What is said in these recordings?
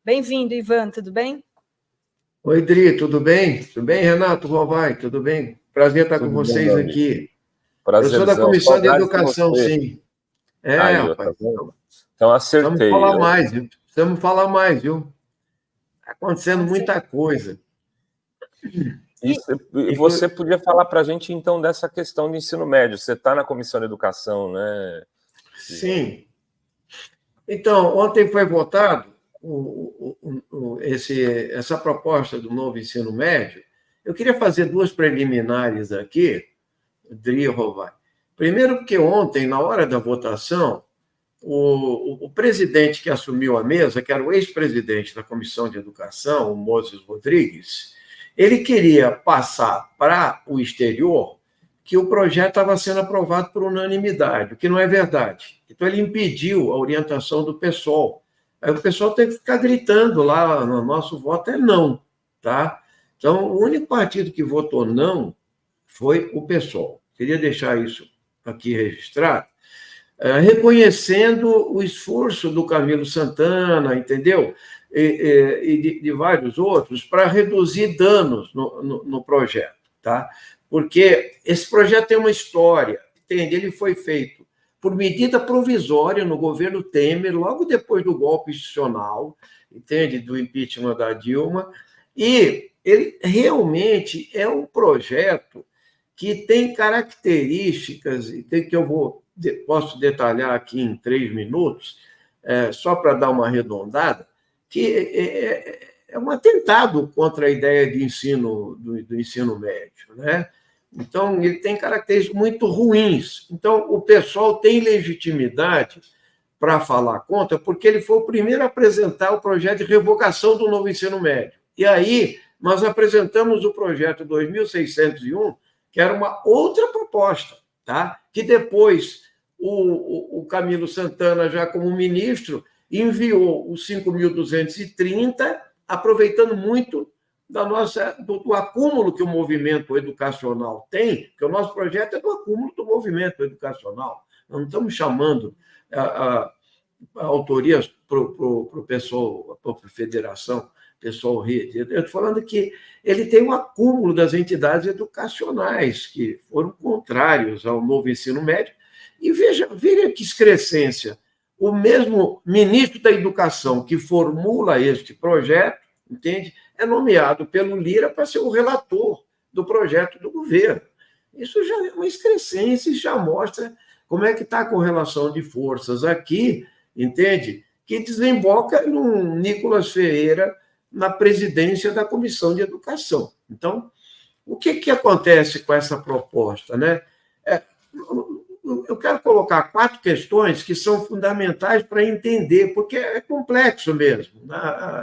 Bem-vindo, Ivan, tudo bem? Oi, Dri, tudo bem? Tudo bem, Renato Rovai, tudo bem? Prazer estar com Tudo bem, vocês meu amigo? aqui. Eu sou da Prazerzão. Comissão de Saudades de Educação, você. sim. Aí, ó, tá Rapaz, vendo? então, Então precisamos acertei. falar mais, viu? Precisamos falar mais, viu? Está acontecendo muita coisa. E você podia falar para a gente, então, dessa questão do ensino médio. Você está na Comissão de Educação, né? Sim. Então, ontem foi votado essa proposta do novo ensino médio. Eu queria fazer duas preliminares aqui, Dri e Rovai. Primeiro, porque ontem, na hora da votação, o presidente que assumiu a mesa, que era o ex-presidente da Comissão de Educação, o Moses Rodrigues, ele queria passar para o exterior que o projeto estava sendo aprovado por unanimidade, o que não é verdade. Então, ele impediu a orientação do PSOL. Aí o pessoal tem que ficar gritando lá, no nosso voto é não, tá? Então, o único partido que votou não foi o PSOL. Queria deixar isso aqui registrado, reconhecendo o esforço do Camilo Santana, entendeu? E de vários outros, para reduzir danos no projeto, tá? Porque esse projeto tem uma história, entende? Ele foi feito por medida provisória no governo Temer, logo depois do golpe institucional, entende? Do impeachment da Dilma, e ele realmente é um projeto que tem características, que eu posso detalhar aqui em 3 minutos, só para dar uma arredondada, que é um atentado contra a ideia de ensino, do ensino médio, né? Então, ele tem características muito ruins. Então, o pessoal tem legitimidade para falar contra, porque ele foi o primeiro a apresentar o projeto de revogação do novo ensino médio. E aí, nós apresentamos o projeto 2601, que era uma outra proposta, tá? Que depois o Camilo Santana, já como ministro, enviou o 5.230, aproveitando muito do acúmulo que o movimento educacional tem, porque o nosso projeto é do acúmulo do movimento educacional. Nós não estamos chamando autorias para o pessoal, para a federação, pessoal rede. Eu estou falando que ele tem um acúmulo das entidades educacionais que foram contrários ao novo ensino médio. E veja que excrescência. O mesmo ministro da Educação que formula este projeto, entende? É nomeado pelo Lira para ser o relator do projeto do governo. Isso já é uma excrescência e já mostra como é que está a correlação de forças aqui, entende? Que desemboca no Nicolas Ferreira na presidência da Comissão de Educação. Então, o que acontece com essa proposta, né? Eu quero colocar 4 questões que são fundamentais para entender, porque é complexo mesmo.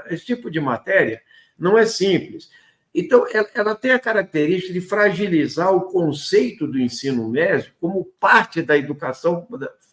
Esse tipo de matéria não é simples. Então, ela tem a característica de fragilizar o conceito do ensino médio como parte da educação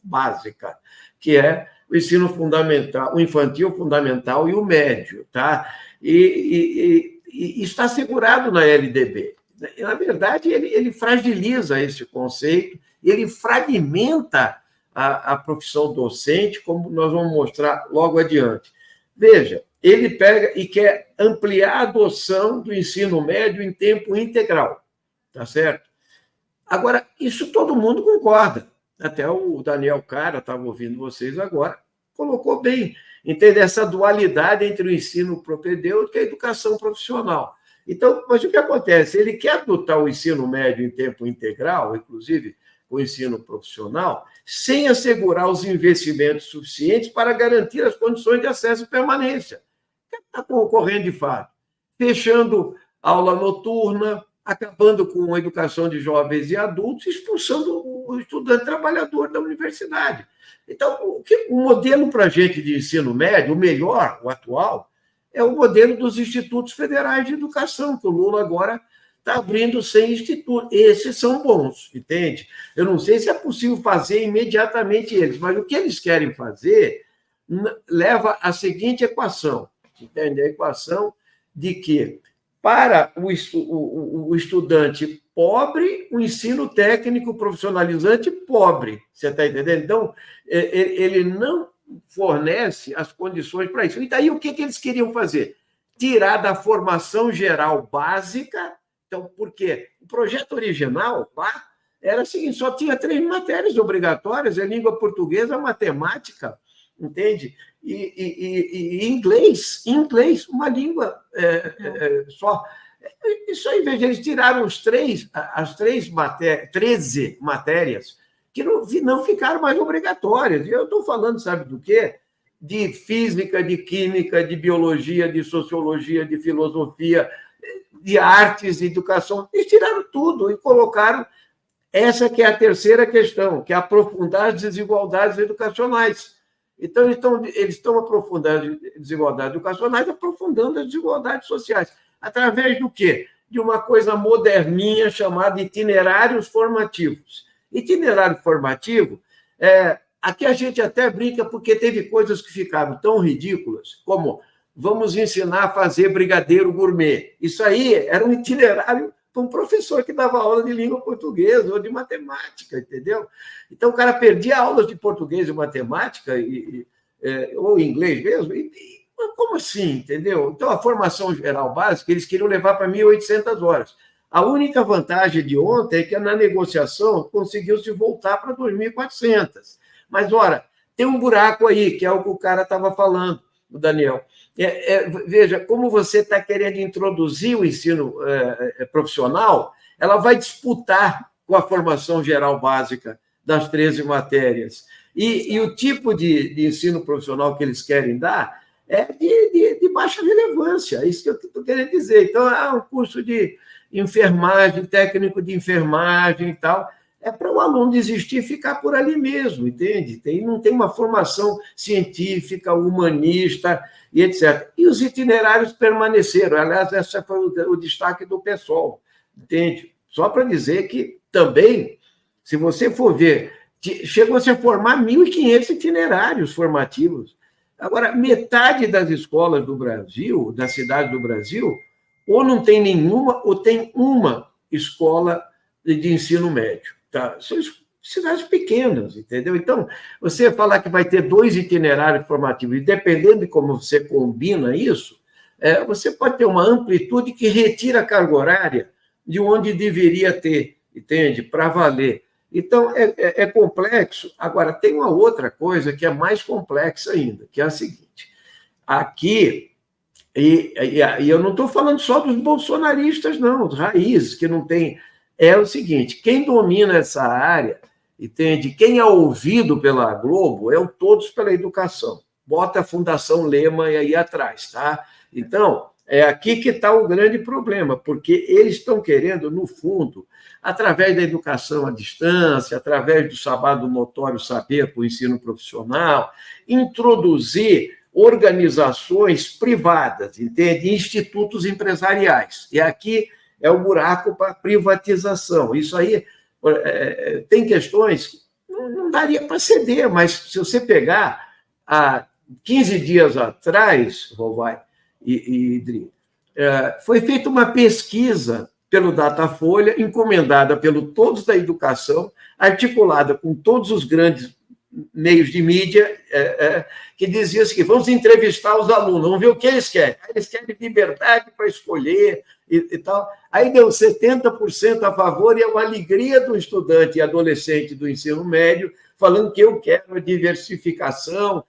básica, que é o ensino fundamental, o infantil, fundamental e o médio, tá? E está assegurado na LDB. Na verdade, ele fragiliza esse conceito, ele fragmenta a profissão docente, como nós vamos mostrar logo adiante. Veja, ele pega e quer ampliar a adoção do ensino médio em tempo integral, tá certo? Agora, isso todo mundo concorda. Até o Daniel Cara, estava ouvindo vocês agora, colocou bem, entende? Essa dualidade entre o ensino propedêutico e a educação profissional. Então, mas o que acontece? Ele quer adotar o ensino médio em tempo integral, inclusive o ensino profissional, sem assegurar os investimentos suficientes para garantir as condições de acesso e permanência. Está ocorrendo de fato. Fechando aula noturna, acabando com a educação de jovens e adultos, expulsando o estudante trabalhador da universidade. Então, o modelo para a gente de ensino médio, o melhor, o atual, é o modelo dos institutos federais de educação, que o Lula agora está abrindo 100 institutos. Esses são bons, entende? Eu não sei se é possível fazer imediatamente eles, mas o que eles querem fazer leva à seguinte equação, entende? A equação de que, para o estudante pobre, o ensino técnico profissionalizante pobre, você está entendendo? Então, ele não fornece as condições para isso. E daí o que eles queriam fazer? Tirar da formação geral básica. Então, por quê? O projeto original lá era o seguinte, só tinha 3 matérias obrigatórias, a língua portuguesa, a matemática, entende? E inglês, uma língua só. Isso aí, veja, eles tiraram as 13 matérias que não ficaram mais obrigatórias. E eu estou falando, sabe do quê? De física, de química, de biologia, de sociologia, de filosofia, de artes, de educação. Eles tiraram tudo e colocaram essa que é a terceira questão, que é aprofundar as desigualdades educacionais. Então, eles estão aprofundando as desigualdades educacionais, aprofundando as desigualdades sociais. Através do quê? De uma coisa moderninha chamada itinerários formativos. Itinerário formativo, aqui a gente até brinca porque teve coisas que ficaram tão ridículas, como vamos ensinar a fazer brigadeiro gourmet. Isso aí era um itinerário para um professor que dava aula de língua portuguesa ou de matemática, entendeu? Então, o cara perdia aulas de português e matemática, ou inglês mesmo, como assim, entendeu? Então, a formação geral básica, eles queriam levar para 1.800 horas. A única vantagem de ontem é que na negociação conseguiu-se voltar para 2.400. Mas, ora, tem um buraco aí, que é o que o cara estava falando, o Daniel. Veja, como você está querendo introduzir o ensino profissional, ela vai disputar com a formação geral básica das 13 matérias. E o tipo de ensino profissional que eles querem dar é de baixa relevância, é isso que eu estou querendo dizer. Então, um curso de enfermagem, técnico de enfermagem e tal, é para o aluno desistir e ficar por ali mesmo, entende? Não tem uma formação científica, humanista e etc. E os itinerários permaneceram. Aliás, esse foi o destaque do PSOL, entende? Só para dizer que também, se você for ver, chegou-se a formar 1.500 itinerários formativos. Agora, metade das escolas do Brasil, da cidade do Brasil, ou não tem nenhuma, ou tem uma escola de ensino médio. Tá? São cidades pequenas, entendeu? Então, você falar que vai ter 2 itinerários formativos, e dependendo de como você combina isso, você pode ter uma amplitude que retira a carga horária de onde deveria ter, entende? Para valer. Então, é complexo. Agora, tem uma outra coisa que é mais complexa ainda, que é a seguinte. Aqui, e eu não estou falando só dos bolsonaristas, não, dos raízes, que não tem... É o seguinte, quem domina essa área, entende? Quem é ouvido pela Globo é o Todos pela Educação. Bota a Fundação Lema aí atrás, tá? Então, é aqui que está o grande problema, porque eles estão querendo, no fundo, através da educação à distância, através do chamado notório saber para o ensino profissional, introduzir organizações privadas, entende? Institutos empresariais. E aqui é o buraco para privatização. Isso aí tem questões que não daria para ceder, mas se você pegar há 15 dias atrás, Rovai e Idri, foi feita uma pesquisa pelo Datafolha, encomendada pelo Todos da Educação, articulada com todos os grandes meios de mídia, que dizia assim, vamos entrevistar os alunos, vamos ver o que eles querem. Eles querem liberdade para escolher e tal. Aí deu 70% a favor, e é uma alegria do estudante e adolescente do ensino médio, falando que eu quero a diversificação.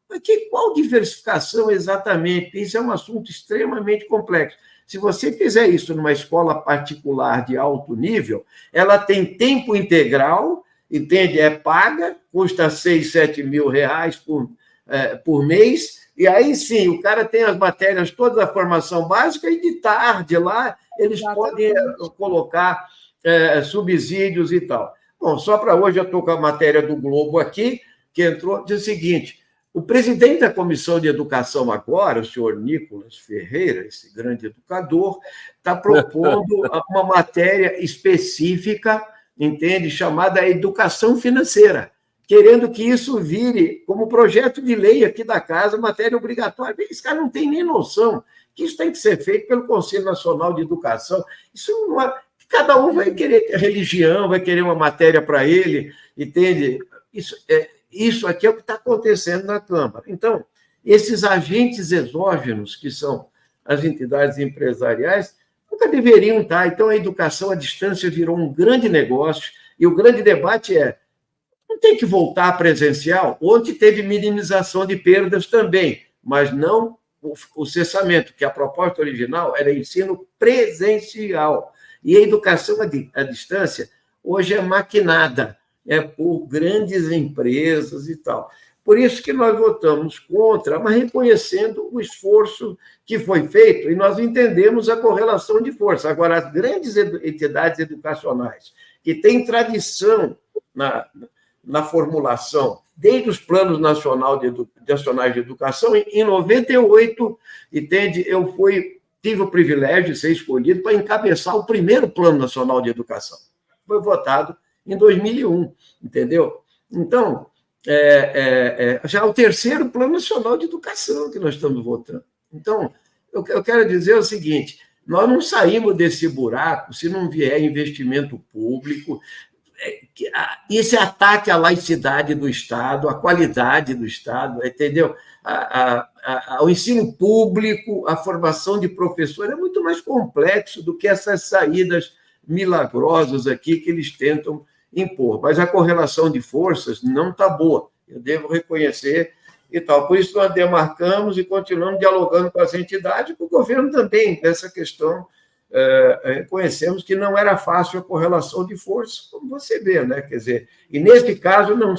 Mas qual diversificação exatamente? Isso é um assunto extremamente complexo. Se você fizer isso numa escola particular de alto nível, ela tem tempo integral, entende? É paga, custa 6, 7 mil reais por mês, e aí sim, o cara tem as matérias todas da formação básica, e de tarde lá eles podem colocar subsídios e tal. Bom, só para hoje eu estou com a matéria do Globo aqui, que entrou, diz o seguinte: o presidente da Comissão de Educação agora, o senhor Nicolas Ferreira, esse grande educador, está propondo uma matéria específica, entende, chamada Educação Financeira, querendo que isso vire como projeto de lei aqui da casa, matéria obrigatória. Esse cara não tem nem noção que isso tem que ser feito pelo Conselho Nacional de Educação. Isso não é... Cada um vai querer religião, vai querer uma matéria para ele, entende? isso aqui é o que está acontecendo na Câmara. Então, esses agentes exógenos, que são as entidades empresariais, nunca deveriam estar. Então, a educação à distância virou um grande negócio, e o grande debate é: não tem que voltar presencial? Onde teve minimização de perdas também, mas não o cessamento, que a proposta original era ensino presencial. E a educação à distância hoje é maquinada, por grandes empresas e tal. Por isso que nós votamos contra, mas reconhecendo o esforço que foi feito, e nós entendemos a correlação de força. Agora, as grandes entidades educacionais, que têm tradição na formulação, desde os planos nacionais de educação, em 98, entende, tive o privilégio de ser escolhido para encabeçar o primeiro Plano Nacional de Educação. Foi votado em 2001, entendeu? Então, já é o terceiro Plano Nacional de Educação que nós estamos votando. Então, eu quero dizer o seguinte: nós não saímos desse buraco se não vier investimento público, esse ataque à laicidade do Estado, à qualidade do Estado, entendeu? Ao ensino público, à formação de professores, é muito mais complexo do que essas saídas milagrosas aqui que eles tentam impor. Mas a correlação de forças não está boa, eu devo reconhecer e tal. Por isso nós demarcamos e continuamos dialogando com as entidades, com o governo também, nessa questão. Reconhecemos que não era fácil a correlação de forças, como você vê, né? Quer dizer, e nesse caso não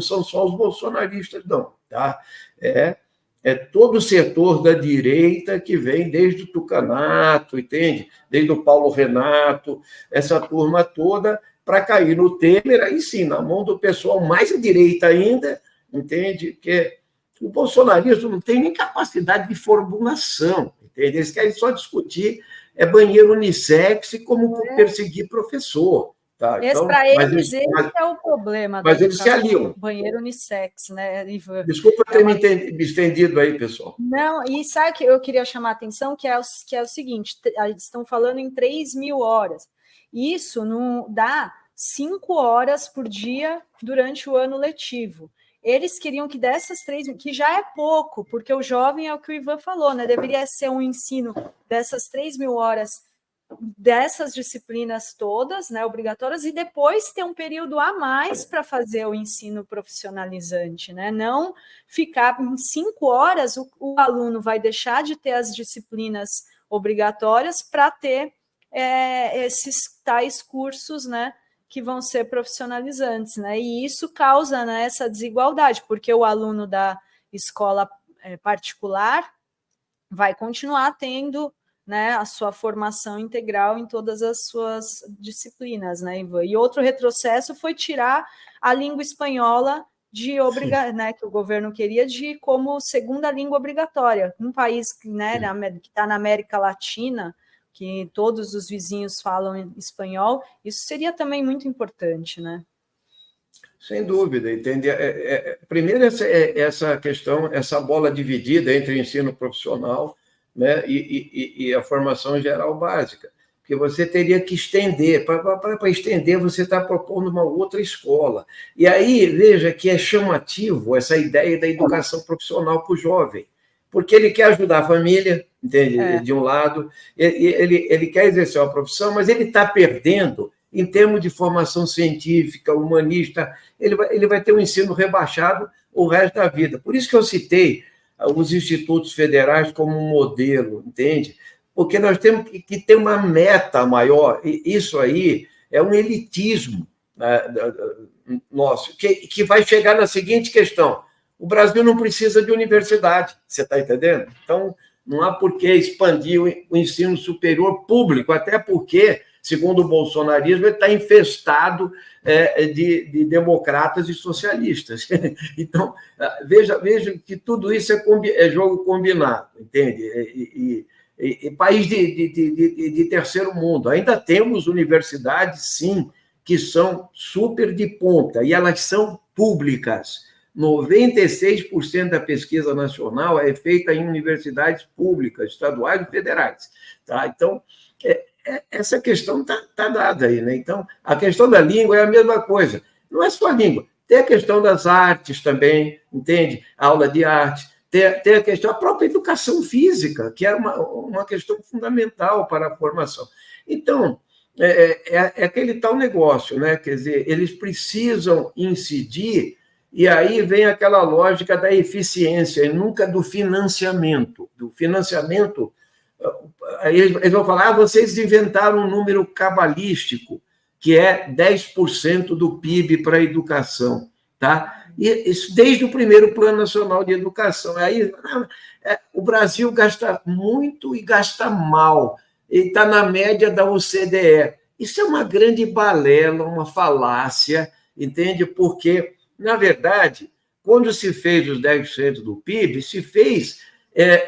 são só os bolsonaristas, não, tá? É todo o setor da direita que vem desde o Tucanato, entende? Desde o Paulo Renato, essa turma toda, para cair no Temer, aí sim, na mão do pessoal mais à direita ainda, entende? Que o bolsonarismo não tem nem capacidade de formulação, entende? Eles querem só discutir banheiro unissex e como perseguir professor. Tá? Então, para eles, esse é o problema. Mas eles se aliam. Banheiro unissex, né, Ivan? Desculpa ter me estendido aí, pessoal. Não, e sabe que eu queria chamar a atenção, que é o seguinte: eles estão falando em 3.000 horas. Isso não dá 5 horas por dia durante o ano letivo. Eles queriam que dessas 3.000, que já é pouco, porque o jovem é o que o Ivan falou, né? Deveria ser um ensino dessas 3.000 horas, dessas disciplinas todas, né, obrigatórias, e depois ter um período a mais para fazer o ensino profissionalizante, né? Não ficar em 5 horas, o aluno vai deixar de ter as disciplinas obrigatórias para ter esses tais cursos, né, que vão ser profissionalizantes, né? E isso causa, né, essa desigualdade, porque o aluno da escola particular vai continuar tendo, né, a sua formação integral em todas as suas disciplinas, né, Ivan? E outro retrocesso foi tirar a língua espanhola né, que o governo queria como segunda língua obrigatória. Um país, né, que está na América Latina, que todos os vizinhos falam espanhol, isso seria também muito importante, né? Sem dúvida, entende? Primeiro, essa questão, essa bola dividida entre ensino profissional, né, e a formação geral básica, porque você teria que estender. Para estender, você está propondo uma outra escola. E aí, veja que é chamativo essa ideia da educação profissional para o jovem, porque ele quer ajudar a família, entende? De um lado, ele quer exercer uma profissão, mas ele está perdendo em termos de formação científica, humanista, ele vai ter um ensino rebaixado o resto da vida. Por isso que eu citei os institutos federais como um modelo, entende? Porque nós temos que ter uma meta maior, e isso aí é um elitismo, né, nosso, que vai chegar na seguinte questão: o Brasil não precisa de universidade, você está entendendo? Então, não há por que expandir o ensino superior público, até porque, segundo o bolsonarismo, ele está infestado de democratas e socialistas. Então, veja que tudo isso é jogo combinado, entende? E país de terceiro mundo. Ainda temos universidades, sim, que são super de ponta, e elas são públicas. 96% da pesquisa nacional é feita em universidades públicas, estaduais e federais. Tá? Então, essa questão está dada aí, né? Então, a questão da língua é a mesma coisa. Não é só a língua, Tem a questão das artes também, entende? Aula de arte. Tem a questão, a própria educação física, que é uma questão fundamental para a formação. Então, é aquele tal negócio, né? Quer dizer, eles precisam incidir, e aí vem aquela lógica da eficiência, e nunca do financiamento. Do financiamento, aí eles vão falar, vocês inventaram um número cabalístico, que é 10% do PIB para a educação, tá? E isso desde o primeiro Plano Nacional de Educação. Aí, o Brasil gasta muito e gasta mal, ele está na média da OCDE. Isso é uma grande balela, uma falácia, entende? Porque, na verdade, quando se fez os 10% do PIB, se fez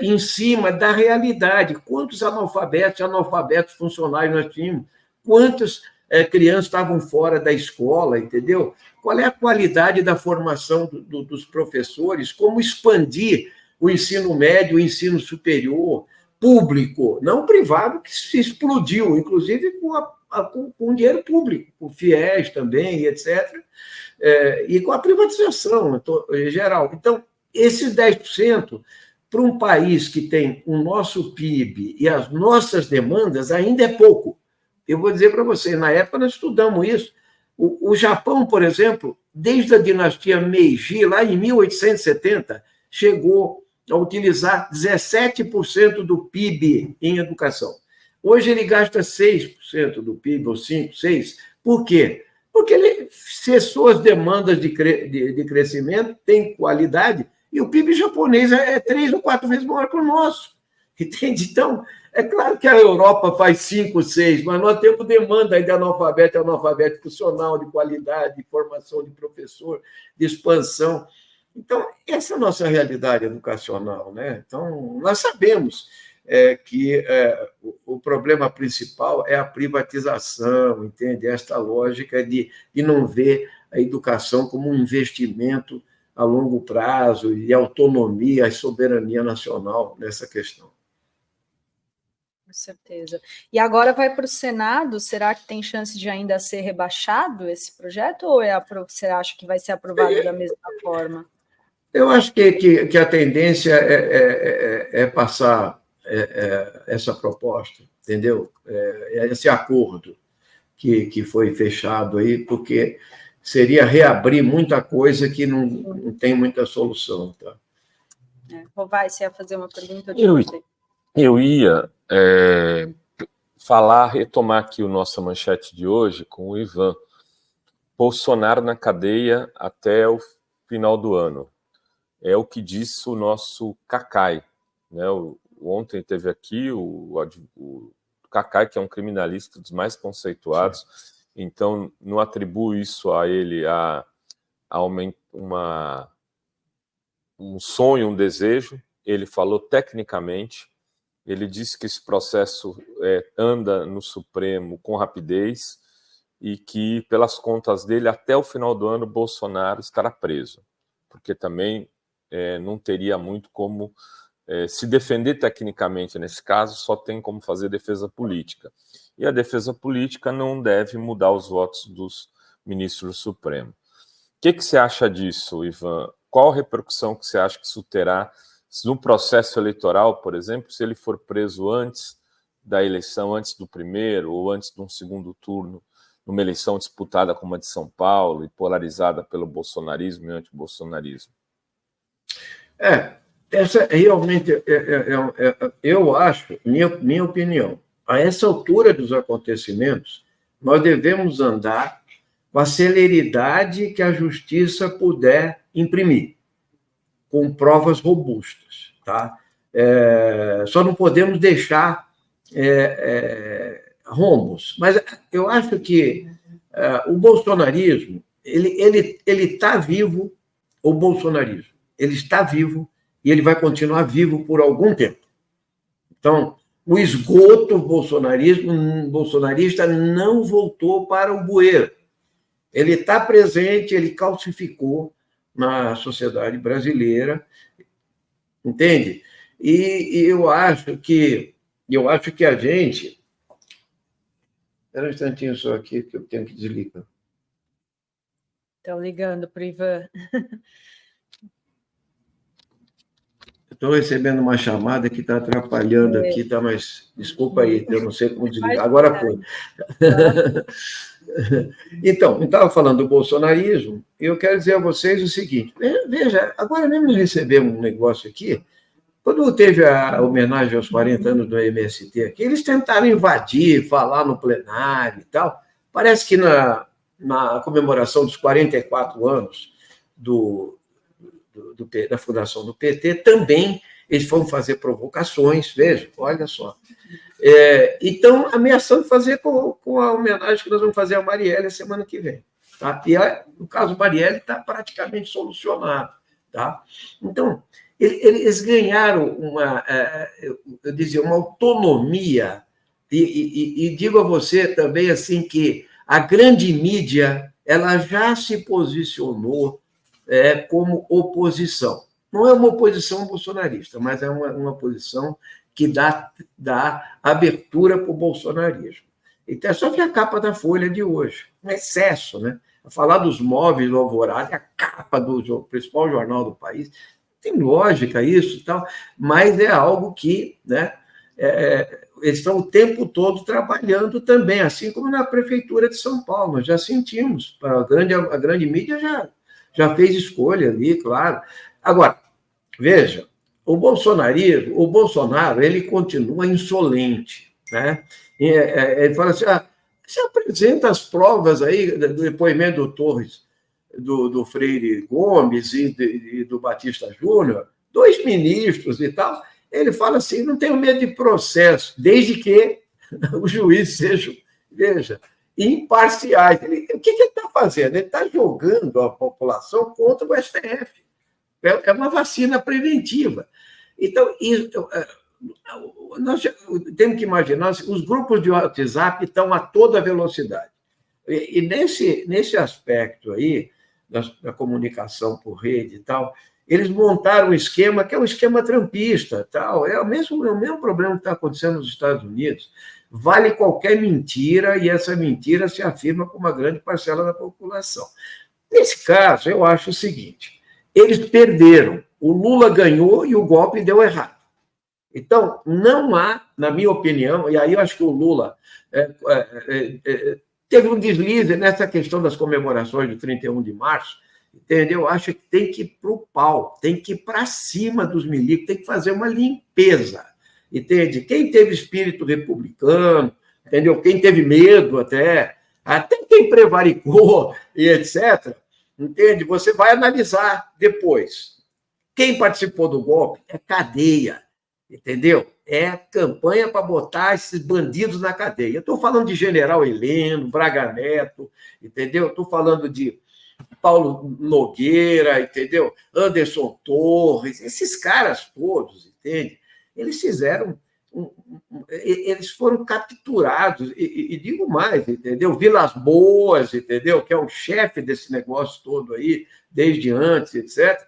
em cima da realidade. Quantos analfabetos funcionais nós tínhamos? Quantas crianças estavam fora da escola, entendeu? Qual é a qualidade da formação dos professores? Como expandir o ensino médio, o ensino superior, público, não privado, que se explodiu, inclusive com dinheiro público, com FIES também, etc., e com a privatização em geral. Então, esses 10%, para um país que tem o nosso PIB e as nossas demandas, ainda é pouco. Eu vou dizer para você, na época nós estudamos isso. O Japão, por exemplo, desde a dinastia Meiji, lá em 1870, chegou a utilizar 17% do PIB em educação. Hoje ele gasta 6% do PIB, ou 5%, 6%. Por quê? Porque ele cessou as demandas de crescimento, tem qualidade, e o PIB japonês é 3 ou 4 vezes maior que o nosso. Entende? Então, é claro que a Europa faz 5, 6, mas nós temos demanda aí de analfabeto funcional, de qualidade, de formação de professor, de expansão. Então, essa é a nossa realidade educacional, né? Então, nós sabemos que o problema principal é a privatização, entende? Esta lógica de não ver a educação como um investimento a longo prazo e autonomia e soberania nacional nessa questão. Com certeza. E agora vai para o Senado, será que tem chance de ainda ser rebaixado esse projeto, ou você acha que vai ser aprovado da mesma forma? Eu acho que a tendência é passar essa proposta, entendeu? Esse acordo que foi fechado aí, porque seria reabrir muita coisa que não tem muita solução. Tá? Rovai, você ia fazer uma pergunta? Eu ia retomar aqui a nossa manchete de hoje com o Ivan. Bolsonaro na cadeia até o final do ano. É o que disse o nosso Cacai. Né? Ontem teve aqui o Cacai, que é um criminalista dos mais conceituados, então não atribuo isso a ele um sonho, um desejo. Ele falou tecnicamente, ele disse que esse processo anda no Supremo com rapidez e que, pelas contas dele, até o final do ano, Bolsonaro estará preso, porque também não teria muito como se defender tecnicamente nesse caso, só tem como fazer defesa política. E a defesa política não deve mudar os votos dos ministros do Supremo. O que você acha disso, Ivan? Qual a repercussão que você acha que isso terá no processo eleitoral, por exemplo, se ele for preso antes da eleição, antes do primeiro ou antes de um segundo turno, numa eleição disputada como a de São Paulo e polarizada pelo bolsonarismo e antibolsonarismo? Essa realmente eu acho, minha opinião, a essa altura dos acontecimentos, nós devemos andar com a celeridade que a justiça puder imprimir, com provas robustas, tá? Só não podemos deixar rombos. Mas eu acho que o bolsonarismo, ele está vivo, o bolsonarismo, ele está vivo e ele vai continuar vivo por algum tempo. Então, o esgoto bolsonarista não voltou para o bueiro. Ele está presente, ele calcificou na sociedade brasileira, entende? E eu acho que a gente... Espera um instantinho só aqui, que eu tenho que desligar. Estão ligando para o Ivan. Estou recebendo uma chamada que está atrapalhando aqui, tá? Mas desculpa aí, eu não sei como desligar. Agora foi. Então, eu estava falando do bolsonarismo, e eu quero dizer a vocês o seguinte: veja, agora mesmo recebemos um negócio aqui. Quando teve a homenagem aos 40 anos do MST aqui, eles tentaram invadir, falar no plenário e tal. Parece que na comemoração dos 44 anos da fundação do PT, também eles foram fazer provocações, veja, olha só. Então, ameaçando fazer com a homenagem que nós vamos fazer a Marielle a semana que vem. Tá? E o caso Marielle está praticamente solucionado. Tá? Então, eles ganharam eu dizia, uma autonomia, e digo a você também assim que a grande mídia ela já se posicionou como oposição. Não é uma oposição bolsonarista, mas é uma posição que dá abertura para o bolsonarismo. Então, é só ver a capa da Folha de hoje, um excesso, né? Falar dos móveis do Alvorada, a capa do principal jornal do país, tem lógica isso e tal, mas é algo que, né, eles estão o tempo todo trabalhando também, assim como na Prefeitura de São Paulo, nós já sentimos, a grande mídia já fez escolha ali, claro. Agora, veja, o Bolsonaro, ele continua insolente, né? Ele fala assim, você apresenta as provas aí do depoimento do Torres, do Freire Gomes e do Batista Júnior, 2 ministros e tal, ele fala assim, não tenho medo de processo, desde que os juízes sejam, veja, imparciais. O que ele está fazendo? Ele está jogando a população contra o STF. É uma vacina preventiva. Então, nós temos que imaginar, os grupos de WhatsApp estão a toda velocidade. E nesse aspecto aí, da comunicação por rede e tal, eles montaram um esquema que é um esquema trampista. Tal. É o mesmo problema que está acontecendo nos Estados Unidos. Vale qualquer mentira, e essa mentira se afirma por uma grande parcela da população. Nesse caso, eu acho o seguinte, eles perderam, o Lula ganhou e o golpe deu errado. Então, não há, na minha opinião, e aí eu acho que o Lula teve um deslize nessa questão das comemorações do 31 de março, entendeu? Eu acho que tem que ir para o pau, tem que ir para cima dos milicos, tem que fazer uma limpeza, entende? Quem teve espírito republicano, entendeu? Quem teve medo até quem prevaricou e etc., entende? Você vai analisar depois. Quem participou do golpe é cadeia, entendeu? É campanha para botar esses bandidos na cadeia. Eu estou falando de General Heleno, Braga Neto, entendeu? Estou falando de Paulo Nogueira, entendeu? Anderson Torres, esses caras todos, entende? Eles fizeram... Eles foram capturados, e digo mais, entendeu? Vilas Boas, entendeu? Que é o chefe desse negócio todo aí, desde antes, etc.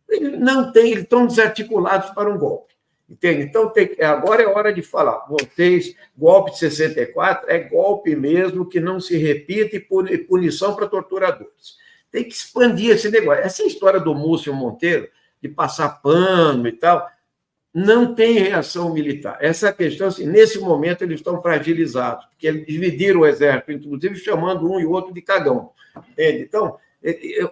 Eles estão desarticulados para um golpe. Entende? Então, agora é hora de falar. Vocês, golpe de 64 é golpe mesmo, que não se repita, e punição para torturadores. Tem que expandir esse negócio. Essa história do Múcio Monteiro, de passar pano e tal, não tem reação militar. Essa questão, assim, nesse momento, eles estão fragilizados, porque eles dividiram o exército, inclusive chamando um e outro de cagão. Entende? Então,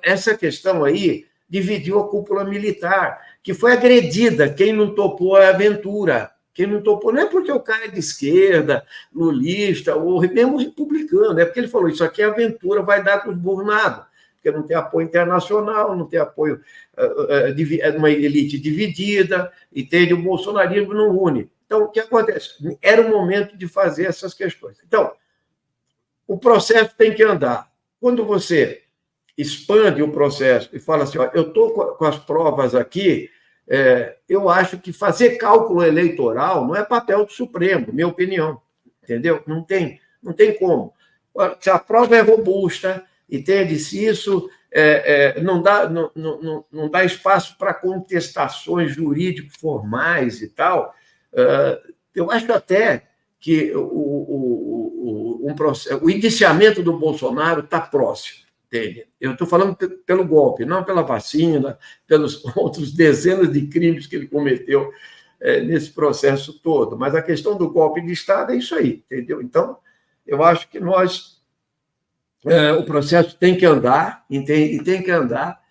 essa questão aí dividiu a cúpula militar, que foi agredida. Quem não topou a aventura. Quem não topou, não é porque o cara é de esquerda, lulista, ou mesmo republicano, é porque ele falou, isso aqui é aventura, vai dar com os burros nada, porque não tem apoio internacional, não tem apoio de uma elite dividida, entende? O bolsonarismo não une. Então, o que acontece? Era o momento de fazer essas questões. Então, o processo tem que andar. Quando você expande o processo e fala assim, ó, eu estou com as provas aqui, eu acho que fazer cálculo eleitoral não é papel do Supremo, minha opinião, entendeu? Não tem como. Se a prova é robusta, entende? Se isso não dá espaço para contestações jurídicos formais e tal, eu acho até que o indiciamento do Bolsonaro está próximo. entende? Eu estou falando pelo golpe, não pela vacina, pelos outros dezenas de crimes que ele cometeu nesse processo todo. Mas a questão do golpe de Estado é isso aí, entendeu? Então, eu acho que o processo tem que andar, e tem que andar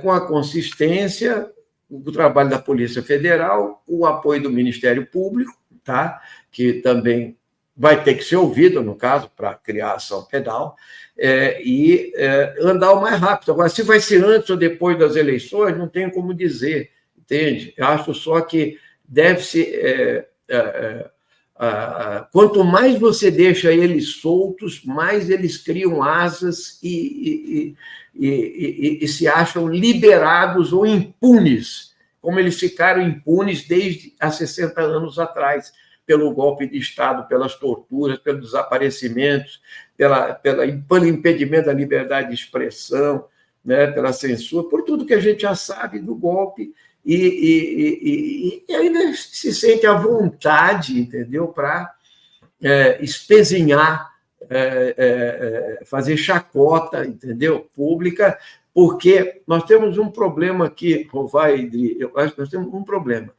com a consistência do trabalho da Polícia Federal, o apoio do Ministério Público, tá? Que também vai ter que ser ouvido, no caso, para criar ação penal, e andar o mais rápido. Agora, se vai ser antes ou depois das eleições, não tenho como dizer, entende? Eu acho só que deve-se... quanto mais você deixa eles soltos, mais eles criam asas e se acham liberados ou impunes, como eles ficaram impunes desde há 60 anos atrás, pelo golpe de Estado, pelas torturas, pelos desaparecimentos, pelo impedimento da liberdade de expressão, né, pela censura, por tudo que a gente já sabe do golpe, e ainda se sente à vontade, entendeu, para espezinhar, fazer chacota, entendeu, pública, porque nós temos um problema aqui, Rovaide, eu acho que nós temos um problema.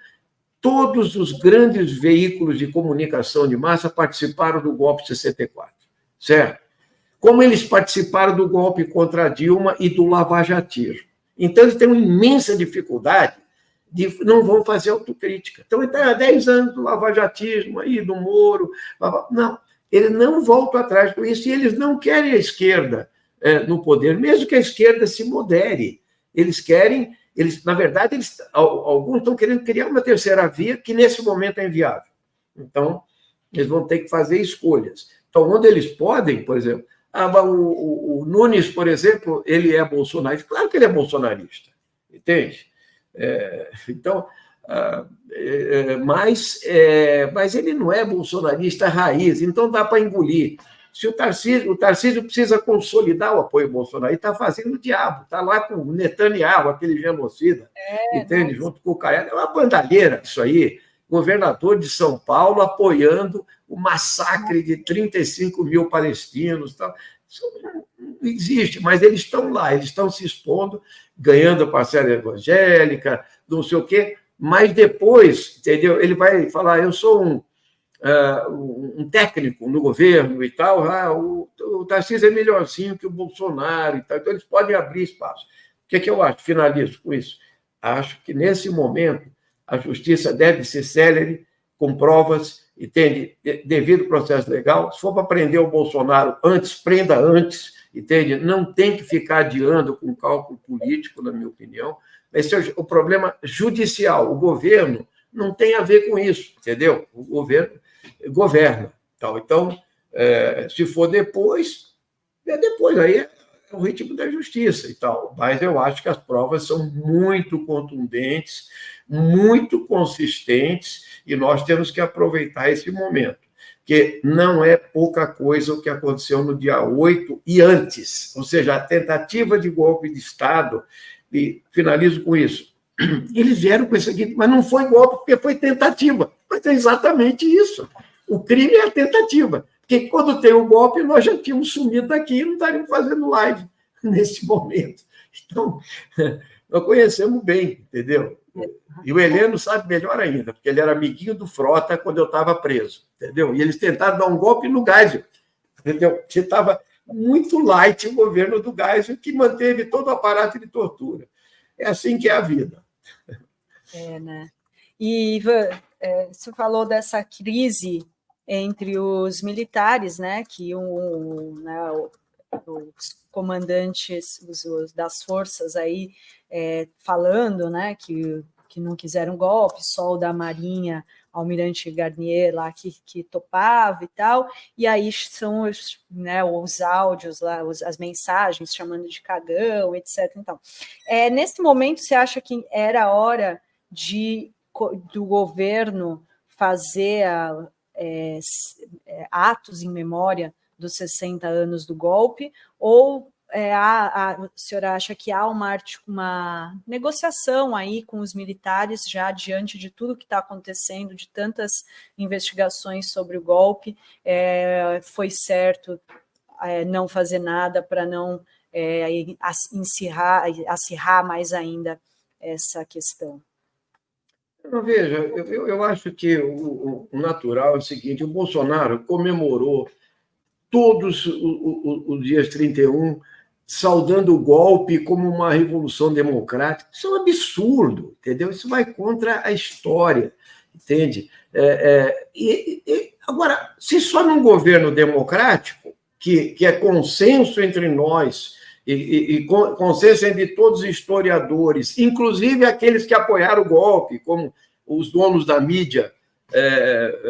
Todos os grandes veículos de comunicação de massa participaram do golpe de 64, certo? Como eles participaram do golpe contra a Dilma e do lavajatismo. Então, eles têm uma imensa dificuldade não vão fazer autocrítica. Então, está há 10 anos do lavajatismo, aí, do Moro. Não, eles não voltam atrás com isso e eles não querem a esquerda no poder, mesmo que a esquerda se modere. Eles querem... na verdade, alguns estão querendo criar uma terceira via que, nesse momento, é inviável. Então, eles vão ter que fazer escolhas. Então, onde eles podem, por exemplo, o Nunes, por exemplo, ele é bolsonarista. Claro que ele é bolsonarista, entende? Então, mas ele não é bolsonarista raiz, então dá para engolir. Se o Tarcísio precisa consolidar o apoio Bolsonaro, ele está fazendo o diabo, está lá com o Netanyahu, aquele genocida, entende? Junto com o Caiado. É uma bandalheira isso aí. Governador de São Paulo apoiando o massacre de 35 mil palestinos. Tal. Isso não existe, mas eles estão lá, eles estão se expondo, ganhando a parcela evangélica, não sei o quê, mas depois, entendeu? Ele vai falar, eu sou um técnico no governo e tal, o Tarcísio é melhorzinho que o Bolsonaro e tal, então eles podem abrir espaço. O que eu acho? Finalizo com isso. Acho que, nesse momento, a justiça deve ser célere, com provas, entende? Devido ao processo legal. Se for para prender o Bolsonaro antes, prenda antes, entende? Não tem que ficar adiando com cálculo político, na minha opinião. Esse é o problema judicial. O governo não tem a ver com isso, entendeu? O governo governa. Então, se for depois, depois. Aí é o ritmo da justiça e tal. Mas eu acho que as provas são muito contundentes, muito consistentes, e nós temos que aproveitar esse momento, porque não é pouca coisa o que aconteceu no dia 8 e antes, ou seja, a tentativa de golpe de Estado, e finalizo com isso. Eles vieram com isso aqui, mas não foi golpe, porque foi tentativa. Mas é exatamente isso. O crime é a tentativa. Porque quando tem o golpe, nós já tínhamos sumido daqui e não estaríamos fazendo live nesse momento. Então, nós conhecemos bem, entendeu? E o Heleno sabe melhor ainda, porque ele era amiguinho do Frota quando eu estava preso, entendeu? E eles tentaram dar um golpe no Geisel, entendeu? Porque estava muito light o governo do Geisel, que manteve todo o aparato de tortura. É assim que é a vida. Né? E, Ivan, você falou dessa crise entre os militares, né? Que os comandantes das forças aí falando, né? Que não quiseram golpe, só o da Marinha, Almirante Garnier lá que topava e tal, e aí são os áudios lá, as mensagens chamando de cagão, etc. Então, nesse momento, você acha que era a hora do governo fazer atos em memória dos 60 anos do golpe, ou a senhora acha que há uma negociação aí com os militares já diante de tudo que está acontecendo, de tantas investigações sobre o golpe, foi certo não fazer nada para não acirrar mais ainda essa questão. Veja, eu acho que o natural é o seguinte: o Bolsonaro comemorou todos os dias 31, saudando o golpe como uma revolução democrática. Isso é um absurdo, entendeu? Isso vai contra a história, entende? Agora, se só num governo democrático, que é consenso entre nós, e consenso entre todos os historiadores, inclusive aqueles que apoiaram o golpe, como os donos da mídia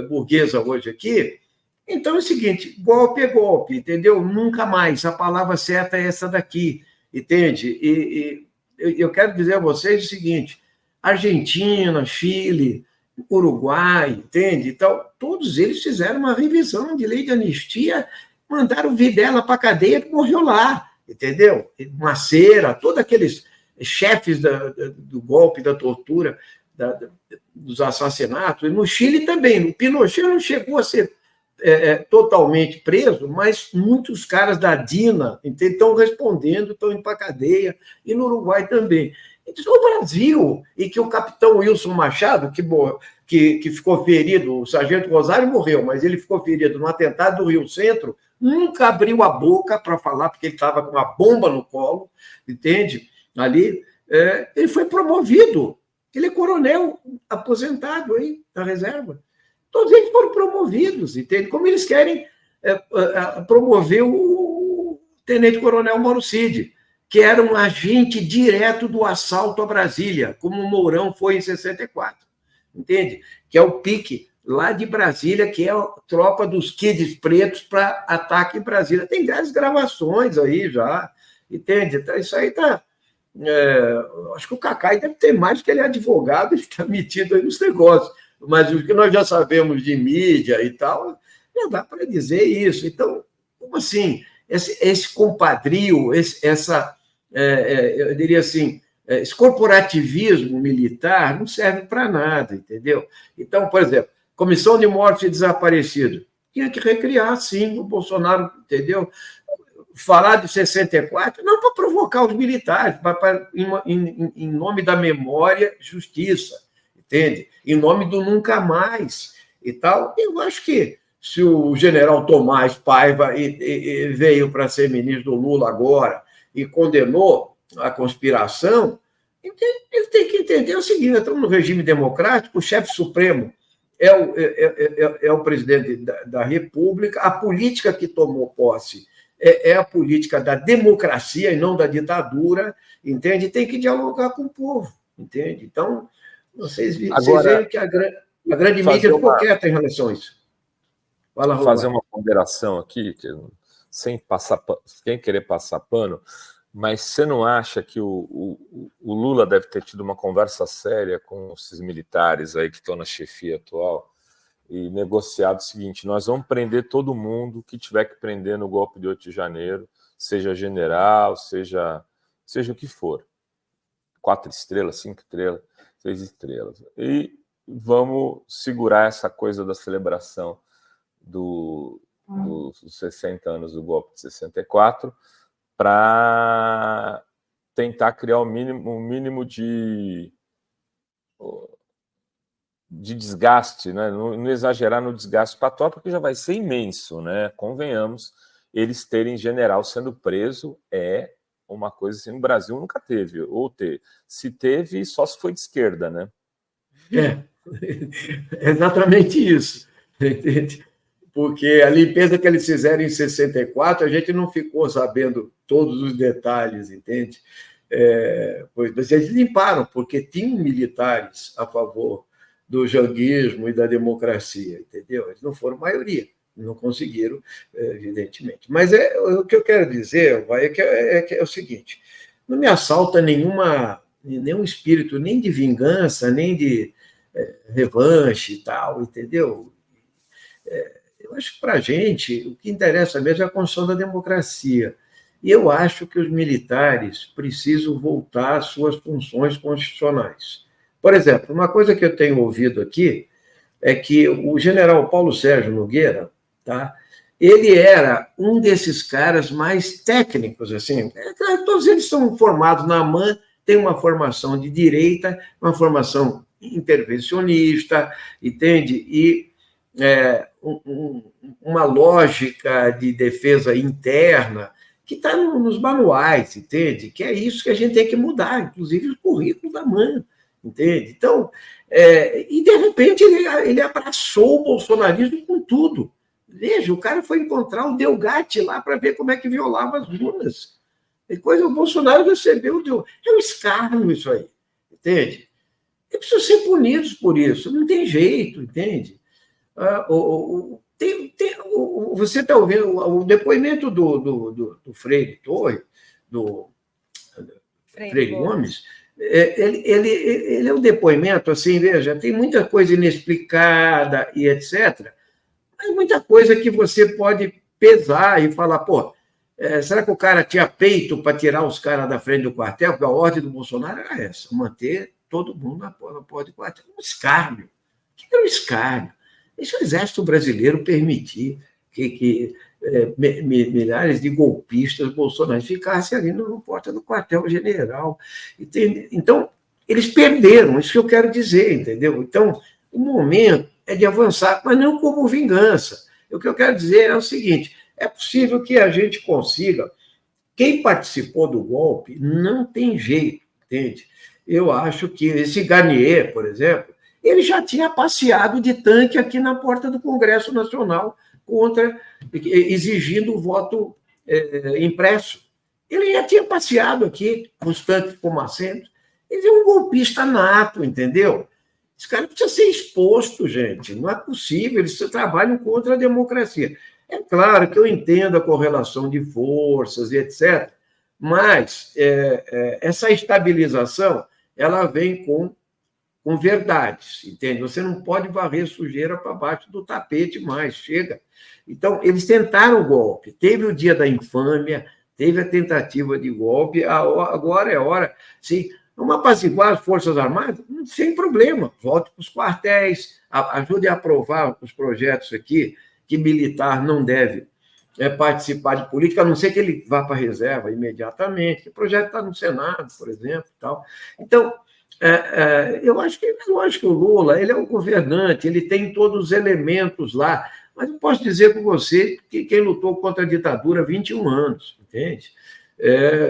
burguesa hoje aqui, então é o seguinte: golpe é golpe, entendeu? Nunca mais. A palavra certa é essa daqui, entende? E eu quero dizer a vocês o seguinte: Argentina, Chile, Uruguai, entende? Então, todos eles fizeram uma revisão de lei de anistia, mandaram o Videla para a cadeia, que morreu lá, entendeu? Macera, todos aqueles chefes do golpe, da tortura, dos assassinatos. No Chile também. O Pinochet não chegou a ser totalmente preso, mas muitos caras da DINA estão respondendo, estão indo para a cadeia, e no Uruguai também. Então, o Brasil, e que o capitão Wilson Machado, que ficou ferido, o sargento Rosário morreu, mas ele ficou ferido no atentado do Rio Centro, nunca abriu a boca para falar, porque ele estava com uma bomba no colo, entende? Ali, ele foi promovido. Ele é coronel aposentado aí, da reserva. Todos eles foram promovidos, entende? Como eles querem promover o tenente-coronel Mauro Cid, que era um agente direto do assalto a Brasília, como o Mourão foi em 64, entende? Que é o pique lá de Brasília, que é a tropa dos kids pretos para ataque em Brasília. Tem 10 gravações aí já, entende? Então, isso aí está... acho que o Cacai deve ter mais, porque ele é advogado, ele está metido aí nos negócios. Mas o que nós já sabemos de mídia e tal, não dá para dizer isso. Então, como assim? Esse compadrio, eu diria assim, esse corporativismo militar não serve para nada, entendeu? Então, por exemplo, comissão de morte e desaparecido. Tinha que recriar, sim, o Bolsonaro, entendeu? Falar de 64, não para provocar os militares, em nome da memória, justiça, entende? Em nome do nunca mais e tal. Eu acho que se o general Tomás Paiva veio para ser ministro do Lula agora e condenou a conspiração, ele tem que entender o seguinte: estamos no regime democrático, o chefe supremo é o presidente da República, a política que tomou posse é a política da democracia e não da ditadura, entende? Tem que dialogar com o povo, entende? Então, vocês veem que a grande mídia ficou quieta em relação a isso. Fala, fazer uma ponderação aqui, sem querer passar pano, mas você não acha que o Lula deve ter tido uma conversa séria com esses militares aí que estão na chefia atual e negociado o seguinte: nós vamos prender todo mundo que tiver que prender no golpe de 8 de janeiro, seja general, seja o que for. 4 estrelas, 5 estrelas, 6 estrelas. E vamos segurar essa coisa da celebração dos 60 anos do golpe de 64 para tentar criar um mínimo de desgaste, né? Não exagerar no desgaste para a tropa, porque já vai ser imenso, né? Convenhamos, eles terem general sendo preso é uma coisa assim, no Brasil nunca teve, se teve, só se foi de esquerda, né? É exatamente isso, entende? Porque a limpeza que eles fizeram em 64, a gente não ficou sabendo todos os detalhes, entende? Pois eles limparam, porque tinham militares a favor do janguismo e da democracia, entendeu? Eles não foram maioria, não conseguiram, evidentemente. Mas o que eu quero dizer, é o seguinte: não me assalta nenhum espírito, nem de vingança, nem de revanche e tal, entendeu? Eu acho que, para a gente, o que interessa mesmo é a construção da democracia. E eu acho que os militares precisam voltar às suas funções constitucionais. Por exemplo, uma coisa que eu tenho ouvido aqui é que o general Paulo Sérgio Nogueira, tá, ele era um desses caras mais técnicos, assim. Todos eles são formados na AMAN, têm uma formação de direita, uma formação intervencionista, entende? E uma lógica de defesa interna que está nos manuais, entende? Que é isso que a gente tem que mudar, inclusive os currículos da AMAN, entende? Então, e de repente ele abraçou o bolsonarismo com tudo. Veja, o cara foi encontrar o Delgatti lá para ver como é que violava as urnas. O Bolsonaro recebeu. É um escárnio isso aí, entende? Eles precisam ser punidos por isso, não tem jeito, entende? Você está ouvindo o depoimento do Freire Torres, do Freire Gomes. Ele é um depoimento, assim, veja, tem muita coisa inexplicada e etc., mas muita coisa que você pode pesar e falar, pô, será que o cara tinha peito para tirar os caras da frente do quartel? Porque a ordem do Bolsonaro era essa, manter todo mundo na porta do quartel. Um escárnio. O que é um escárnio? Deixa o Exército Brasileiro permitir que milhares de golpistas bolsonaristas ficassem ali na porta do quartel-general. Então, eles perderam, isso que eu quero dizer, entendeu? Então, o momento é de avançar, mas não como vingança. O que eu quero dizer é o seguinte, é possível que a gente consiga... Quem participou do golpe não tem jeito, entende? Eu acho que esse Garnier, por exemplo, ele já tinha passeado de tanque aqui na porta do Congresso Nacional exigindo o voto impresso. Ele já tinha passeado aqui com os tanques fumacentos. Ele é um golpista nato, entendeu? Esse cara precisa ser exposto, gente. Não é possível, eles trabalham contra a democracia. É claro que eu entendo a correlação de forças e etc., mas essa estabilização ela vem com verdades, entende? Você não pode varrer sujeira para baixo do tapete mais, chega. Então, eles tentaram o golpe, teve o dia da infâmia, teve a tentativa de golpe, agora é hora, sim, vamos apaziguar as Forças Armadas, sem problema, volte para os quartéis, ajude a aprovar os projetos aqui, que militar não deve participar de política, a não ser que ele vá para a reserva imediatamente, que o projeto está no Senado, por exemplo. Tal. Então, eu acho que o Lula ele é um governante, ele tem todos os elementos lá, mas eu posso dizer com você que quem lutou contra a ditadura há 21 anos, entende?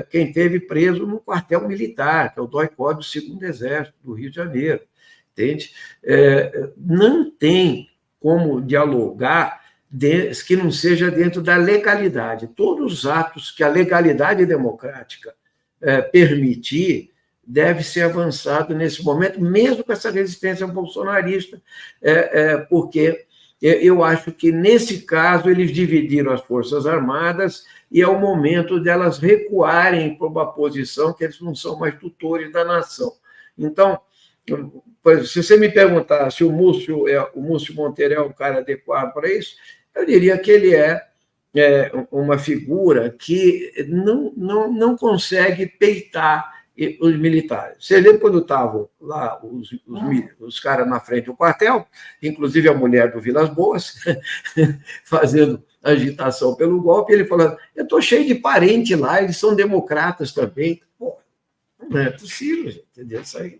Quem teve preso no quartel militar, que é o DOI-COD do 2º Exército do Rio de Janeiro, entende? Não tem como dialogar que não seja dentro da legalidade. Todos os atos que a legalidade democrática permitir deve ser avançado nesse momento, mesmo com essa resistência bolsonarista, porque eu acho que, nesse caso, eles dividiram as Forças Armadas e é o momento delas recuarem para uma posição que eles não são mais tutores da nação. Então, se você me perguntar se o Múcio Monteiro é um cara adequado para isso, eu diria que ele é uma figura que não consegue peitar os militares. Você lembra quando estavam lá os caras na frente do quartel, inclusive a mulher do Vilas Boas, fazendo agitação pelo golpe, ele falando, eu estou cheio de parente lá, eles são democratas também. Pô, não é possível, gente, entendeu? Isso aí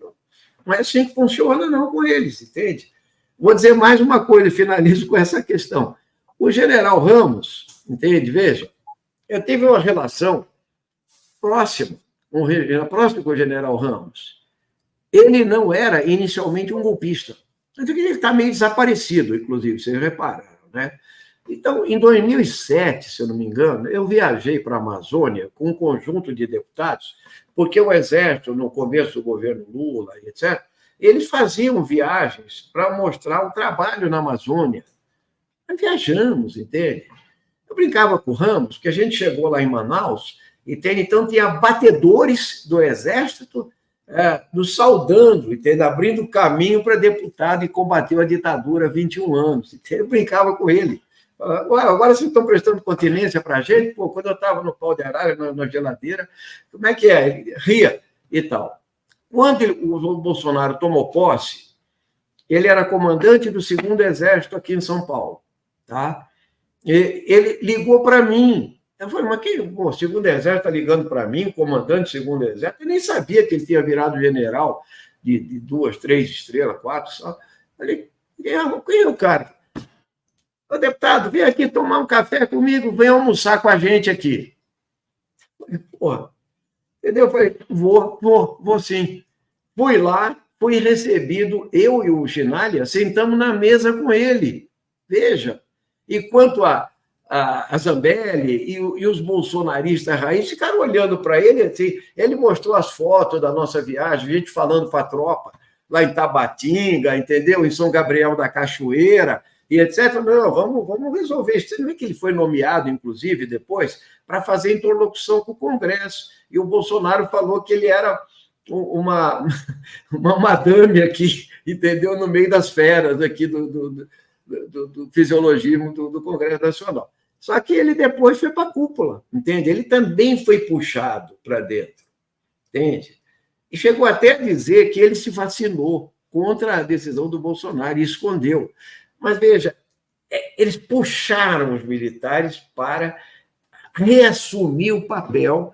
não é assim que funciona, não, com eles, entende? Vou dizer mais uma coisa, finalizo com essa questão. O general Ramos, entende? Veja, eu tive uma relação próxima com o general Ramos. Ele não era inicialmente um golpista. Ele está meio desaparecido, inclusive, vocês repararam, né? Então, em 2007, se eu não me engano, eu viajei para a Amazônia com um conjunto de deputados, porque o Exército, no começo do governo Lula, etc., eles faziam viagens para mostrar o trabalho na Amazônia. Nós viajamos, entende? Eu brincava com o Ramos, que a gente chegou lá em Manaus, entende? Então tinha batedores do Exército nos saudando, entende? Abrindo caminho para deputado que combateu a ditadura há 21 anos. Entende? Eu brincava com ele. Agora vocês estão prestando continência para a gente? Pô, quando eu estava no pau de arara, na geladeira, como é que é? Ele ria e tal. Quando o Bolsonaro tomou posse, ele era comandante do 2º Exército aqui em São Paulo. Tá? Ele ligou para mim. Eu falei, mas o segundo exército está ligando para mim, comandante do segundo exército. Eu nem sabia que ele tinha virado general de 2, 3 estrelas, 4 só. Eu falei, quem é o cara? Ô, deputado, vem aqui tomar um café comigo, vem almoçar com a gente aqui. Eu falei, porra, entendeu? Eu falei, vou sim. Fui lá, fui recebido, eu e o Chinalha sentamos na mesa com ele. Veja. E quanto a Zambelli e os bolsonaristas raiz ficaram olhando para ele, assim, ele mostrou as fotos da nossa viagem, gente falando para a tropa, lá em Tabatinga, entendeu? Em São Gabriel da Cachoeira, e etc. Não, vamos resolver isso. Você não vê que ele foi nomeado, inclusive, depois, para fazer interlocução com o Congresso. E o Bolsonaro falou que ele era uma madame aqui, entendeu? No meio das feras aqui do fisiologismo do Congresso Nacional. Só que ele depois foi para a cúpula, entende? Ele também foi puxado para dentro, entende? E chegou até a dizer que ele se vacinou contra a decisão do Bolsonaro e escondeu. Mas, veja, eles puxaram os militares para reassumir o papel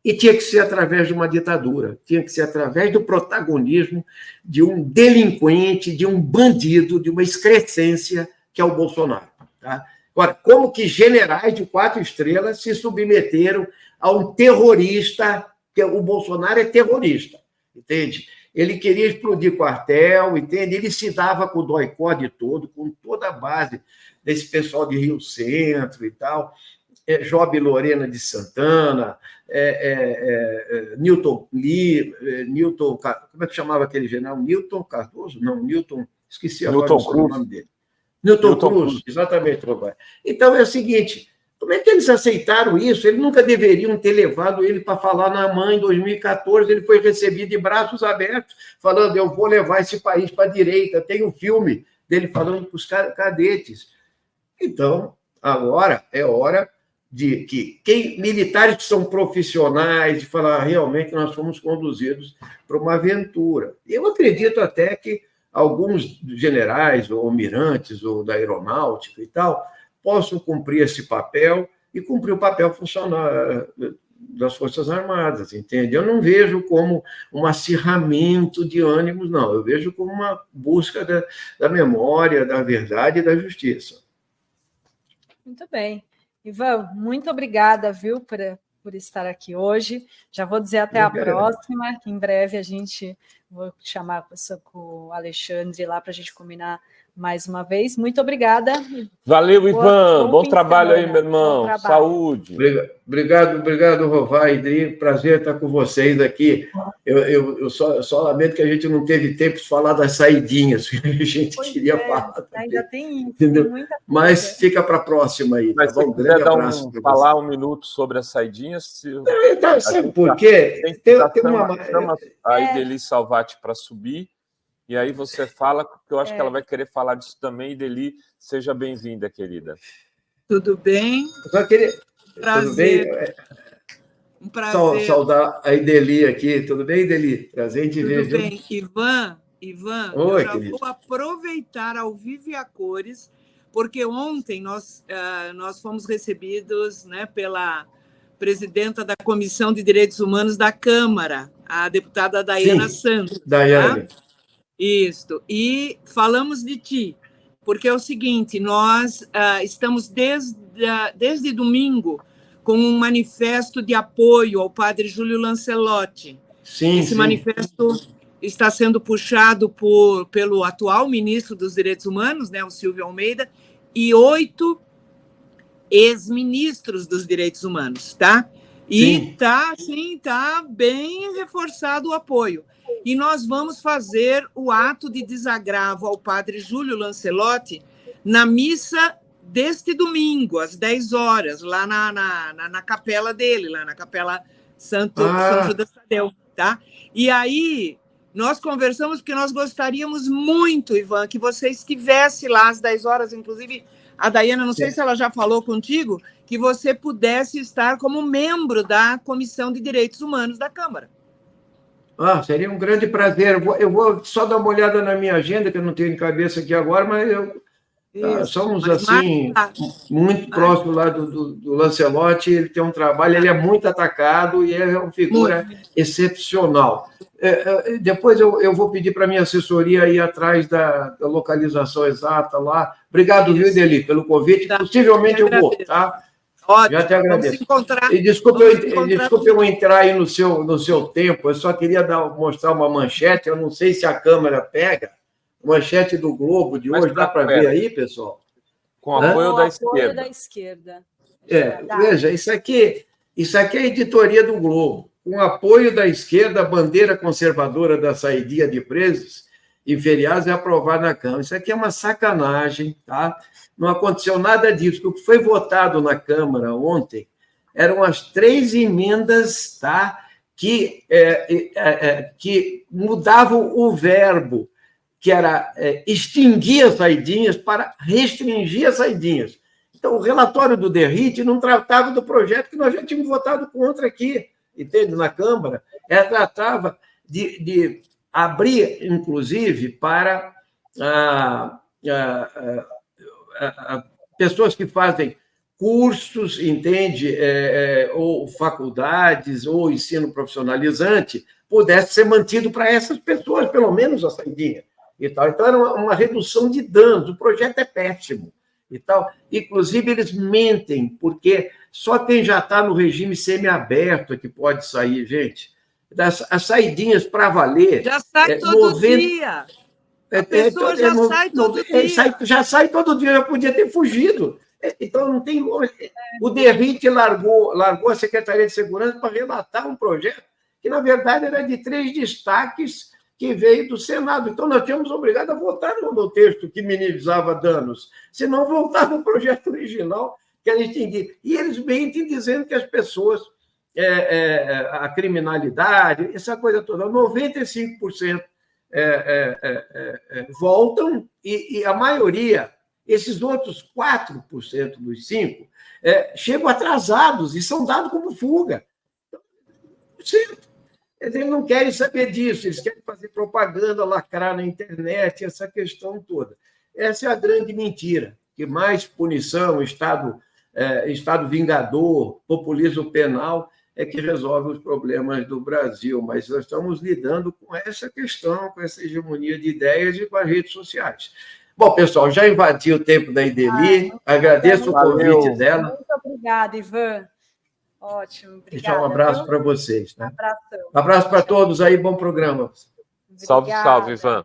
e tinha que ser através de uma ditadura, tinha que ser através do protagonismo de um delinquente, de um bandido, de uma excrescência, que é o Bolsonaro. Tá? Agora, como que generais de 4 estrelas se submeteram a um terrorista, porque o Bolsonaro é terrorista, entende? Ele queria explodir quartel, entende? Ele se dava com o doicode todo, com toda a base desse pessoal de Rio Centro e tal, Job Lorena de Santana, Newton Lee, Newton, como é que chamava aquele general? Newton Cardoso? Não, Newton, esqueci agora o nome dele. Newton Cruz, exatamente, Roberto. Então é o seguinte, como é que eles aceitaram isso? Eles nunca deveriam ter levado ele para falar na mãe em 2014, ele foi recebido de braços abertos, falando, eu vou levar esse país para a direita. Tem um filme dele falando para os cadetes. Então, agora é hora de que militares que são profissionais, de falar, realmente nós fomos conduzidos para uma aventura. Eu acredito até que alguns generais ou almirantes ou da aeronáutica e tal possam cumprir esse papel e cumprir o papel funcional das Forças Armadas, entende? Eu não vejo como um acirramento de ânimos, não. Eu vejo como uma busca da memória, da verdade e da justiça. Muito bem. Ivan, muito obrigada, viu, por estar aqui hoje. Já vou dizer até a próxima, que em breve a gente vou chamar com o Alexandre lá para a gente combinar mais uma vez. Muito obrigada. Valeu, Ivan. Bom trabalho aí, meu irmão. Saúde. Obrigado, Rovai, Idri. Prazer estar com vocês aqui. Eu só lamento que a gente não teve tempo de falar das saidinhas que a gente queria falar. Ainda tem isso, entendeu? Tem muita coisa. Mas fica para a próxima aí. Mas tá bom? Se quiser falar um minuto sobre as saidinhas... Sabe por quê? Tem uma... A Ideli Salvati para subir, e aí você fala, porque eu acho que ela vai querer falar disso também. Ideli, seja bem-vinda, querida. Tudo bem? Só queria... Prazer. Tudo bem? Um prazer. Saudar a Ideli aqui. Tudo bem, Ideli? Prazer em te ver. Tudo bem. Ivan, Oi, eu já querido. vou aproveitar ao vivo e a cores, porque ontem nós fomos recebidos, né, pela presidenta da Comissão de Direitos Humanos da Câmara, a deputada Daiana Santos. Daiane. Tá? Isso. E falamos de ti, porque é o seguinte, nós estamos desde domingo com um manifesto de apoio ao padre Júlio Lancelotti. Esse manifesto está sendo puxado pelo atual ministro dos Direitos Humanos, né, o Silvio Almeida, e 8 ex-ministros dos Direitos Humanos, tá? E tá bem reforçado o apoio. E nós vamos fazer o ato de desagravo ao padre Júlio Lancelotti na missa deste domingo, às 10 horas, lá na capela dele, lá na capela São Judas Tadeu, tá? E aí nós conversamos porque nós gostaríamos muito, Ivan, que você estivesse lá às 10 horas, inclusive a Daiana, não sei se ela já falou contigo, que você pudesse estar como membro da Comissão de Direitos Humanos da Câmara. Seria um grande prazer. Eu vou só dar uma olhada na minha agenda, que eu não tenho em cabeça aqui agora, mas Somos, assim, muito próximos lá do Lancelotti, ele tem um trabalho, ele é muito atacado e é uma figura excepcional. Depois eu vou pedir para a minha assessoria ir atrás da localização exata lá. Obrigado, viu, Ideli, pelo convite. Possivelmente eu vou, tá? Ótimo. Já te agradeço. Vamos encontrar. E desculpe eu entrar aí no seu tempo, eu só queria mostrar uma manchete, eu não sei se a câmera pega, manchete do Globo de hoje, dá para ver aí, pessoal? Com apoio da esquerda. Da esquerda. Veja, isso aqui é a editoria do Globo. Com apoio da esquerda, a bandeira conservadora da saída de presos e feriados é aprovada na Câmara. Isso aqui é uma sacanagem, tá? Não aconteceu nada disso. O que foi votado na Câmara ontem eram as 3 emendas, tá? Que mudavam o verbo, que era extinguir as saidinhas para restringir as saidinhas. Então, o relatório do Derrite não tratava do projeto que nós já tínhamos votado contra aqui, entende? Na Câmara. Ela tratava de abrir, inclusive, para pessoas que fazem cursos, entende? Ou faculdades, ou ensino profissionalizante, pudesse ser mantido para essas pessoas, pelo menos a saidinha. E tal. Então, era uma redução de danos. O projeto é péssimo. E tal. Inclusive, eles mentem, porque só quem já está no regime semiaberto é que pode sair, gente. As saidinhas para valer... Já sai todo dia. A pessoa já sai todo dia. Já sai todo dia, já podia ter fugido. Então, não tem... O Derrite largou a Secretaria de Segurança para relatar um projeto que, na verdade, era de 3 destaques que veio do Senado. Então, nós tínhamos obrigado a votar no texto que minimizava danos, senão voltar no projeto original que a gente tinha. E eles mentem dizendo que as pessoas, a criminalidade, essa coisa toda, 95% voltam e a maioria, esses outros 4% dos 5%, chegam atrasados e são dados como fuga. Certo. Eles não querem saber disso, eles querem fazer propaganda, lacrar na internet, essa questão toda. Essa é a grande mentira, que mais punição, Estado vingador, populismo penal, é que resolve os problemas do Brasil. Mas nós estamos lidando com essa questão, com essa hegemonia de ideias e com as redes sociais. Bom, pessoal, já invadi o tempo da Ideli, agradeço o convite dela. Muito obrigada, Ivan. Ótimo, obrigada. Deixar um abraço para vocês. Né? Um abração. Um abraço para todos aí, bom programa. Salve, salve, Ivan.